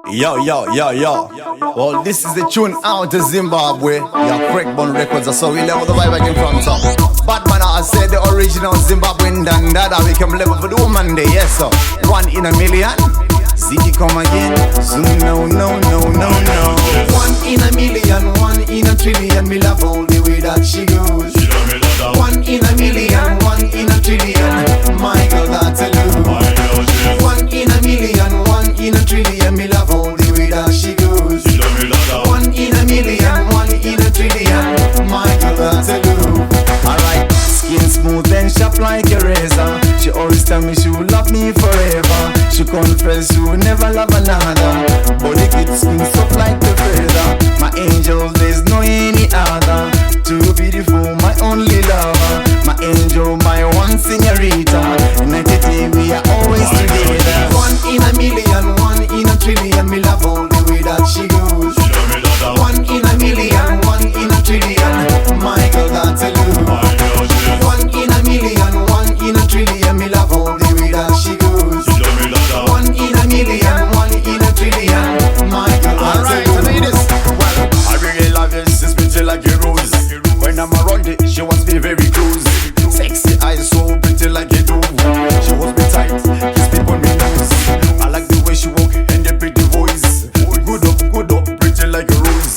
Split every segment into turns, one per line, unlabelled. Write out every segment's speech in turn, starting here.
Yo, yo, yo, yo. Well, this is the tune out of Zimbabwe. Yeah, Craig Borne Records, that's how we level the vibe again from top. Badman, I said the original Zimbabwean Dandada. We can level for the woman day, yes sir. 1 in a million. Ziggy come again. Zoom, no, no, no, no, no. 1 in a million, 1 in a trillion. Me love all the way that she goes. 1 in a million, 1 in a trillion. My girl, that's a lose. 1 in a million, 1 in a trillion. Me love all the way that she goes. 1 in a million, 1 in a trillion. My girl, that's a lose. Alright, skin smooth and sharp like a razor. She always tell me she will love me forever. She confess she will never love another. Body kid skin soft like the feather. My angel, there's no any other. Too beautiful, my only lover. My angel, my one señorita. United we are always together. 1 in a million, 1 in a trillion. Me love all the way that she goes. 1 in a million, 1 in a trillion. My girl, that's a lose. 1 in a million, 1 in a trillion. Me love all the way that she goes. 1 in a million, 1 in a trillion. My girl, that's a lose. Well, I really love it, she's pretty like a rose. When I'm around it, she wants me very close. Sexy eyes, so pretty like a dove. She holds me tight, kiss me on my nose. I like the way she walk and the pretty voice. Good up, pretty like a rose.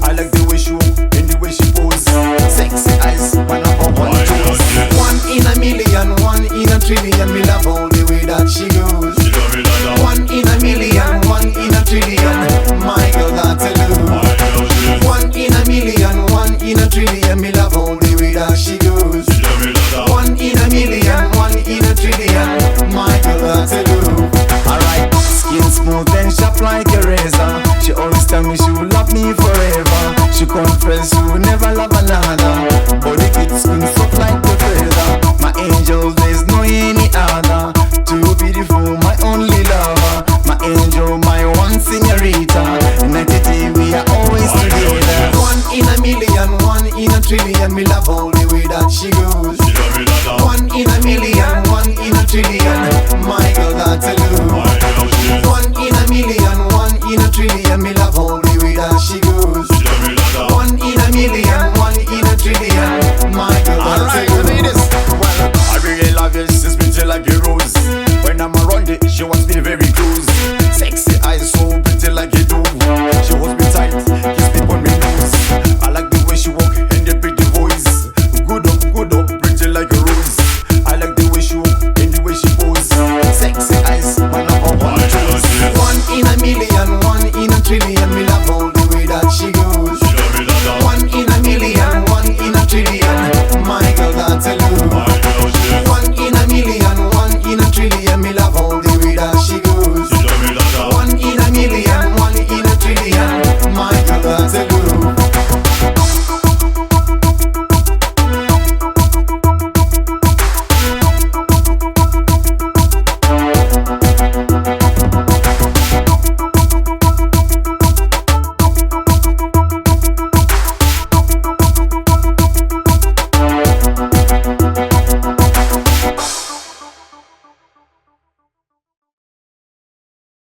I like the way she walk and the way she pose. Sexy eyes, my number one choice. 1 in a million, 1 in a trillion. Me love all the way that she goes. 1 in a million, 1 in a trillion. My girl, that's a lose. 1 in a million, 1 in a trillion. Me love all the way that she goes. 1 in a million, 1 in a trillion. My girl, that's a lose. Alright, skin smooth and sharp like a razor. She always tell me she will love me forever. She confess she will never love another. Body kid skin soft like the feather. My angel, there's no any other. Too beautiful, my only lover. My angel, my one señorita. United we are always together. 1 in a million, 1 in a trillion. Me love all the way that she goes. 1 in a million, 1 in a trillion. My girl, that's a lose. 1 in a million, 1 in a trillion. Me love all the way that she goes. 1 in a million, 1 in a trillion. My girl, that's a lose. Well, I really love it, she's pretty like a rose. When I'm around it, she wants me very